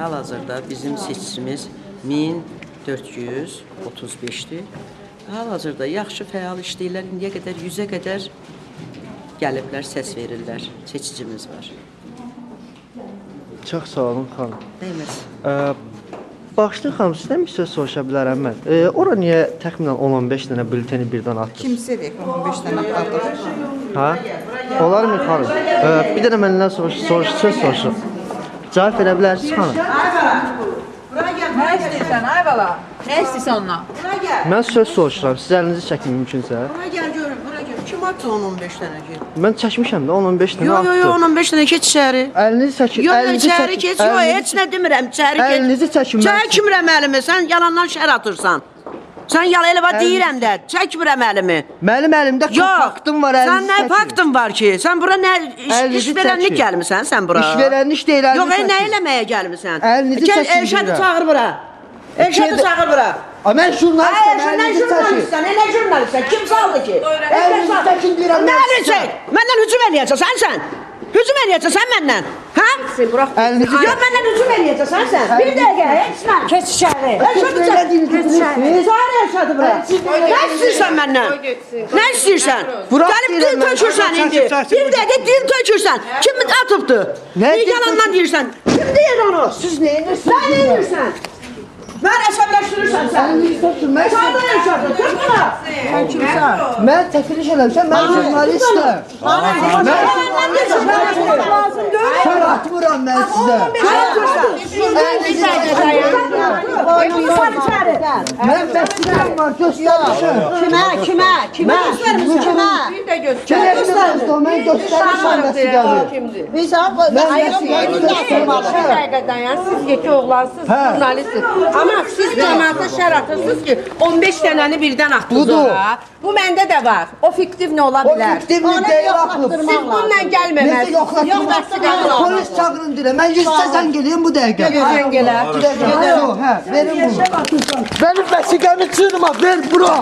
Hal-hazırda bizim seçicimiz 1435-dir. Hal-hazırda yaxşı fəal işləyirlər. İndiyə qədər 100-ə qədər gəliblər, səs verirlər. Seçicimiz var. Çox sağ olun xanım. Deyməz. Bağışlayın xanım, sizdən bir söz soruşa bilərəm mən. Ora niyə təxminən 10-15 dənə bülteni birdən atdınız? Kimsə deyək, 15 dənə atdıq. Ha? Olar mı xanım? Bir dənə məndən söz soruşun. Cavab verə bilərsiniz xanım? Nə istəyirsən, ay bala? Nə istəyirsən ondan? Mən söz soruşuram, siz əlinizi çəkin mümkünsə. Bura gəl görüm, bura gəl. Kim atdı 10-15 dənə ki? Mən çəkmişəm də 10-15 dənə Yo, atdım. 10-15 dənə keç içəri. Əlinizi çəkin. Yo, içəri keç, yo, heç nə demirəm, içəri keç. Əlinizi çəkin. Çəkmirəm əlimi, sən yalandan şər atırsan. Sən yalan elə var deyirəm də, çəkmirəm əlimi. Mənim əlimdə faktım var, əlinizi sən nə çəkin. faktın var ki? Sən bura nə iş verənlik gəlmisən sən bura? İş verənlik deyil, əlinizi çəkin. Yox, nə çəkin. eləməyə gəlmisən? Əlinizi Gəl, çəkin Elşadı deyirəm. çağır bura. Elşadı çağır bura. Mən jurnalistəm, Sən nə əlinizi çəkin. jurnalistsən, nə jurnalistsən? Kim saldı ki? Əlinizi çəkin deyirəm. Nə eləyəcək? Məndən hücum eləyəcəksən sən? Hücum eləyəcəksən məndən? Hə? Əlinizi Yox, məndən hücum eləyəcəksən sən? Bir dəqiqə, heç nə. Keç içəri. Elşadı çağır. Çağır Elşadı bura. Nə istəyirsən məndən? Nə istəyirsən? Gəlib dil tökürsən indi. Bir dəqiqə dil tökürsən. Kim atıbdı? Bir yalandan deyirsən. Kim deyir onu? Siz nə edirsiniz? Sən nə edirsən? Mən əsəbləşdirirsən sən. Çağır Elşadı, tut bura. Sən kimsən? Mən təkiliş eləmişəm, mən jurnalistəm. Şər atmıram mən sizə. Mən məsləhəm var, göstərmişəm. Kimə? Mən göstərmişəm məsələmi. Siz yekə oğlansınız, jurnalistsiniz. Ama siz cəmaata şər atırsınız ki, 15 dənəni birdən atdınız ora. Bu məndə də var. O fiktiv nə ola O bilər? fiktivli deyil axlım. Siz bununla Necə gəlməməlisiniz. yoxlatdırmaq? Polis çağırın deyirəm. Mən 100 səsən geleyim bu dəqiqə. Gözən gələ. Hə, verin bunu. Benim vəsiqəmi çırma, ver bura.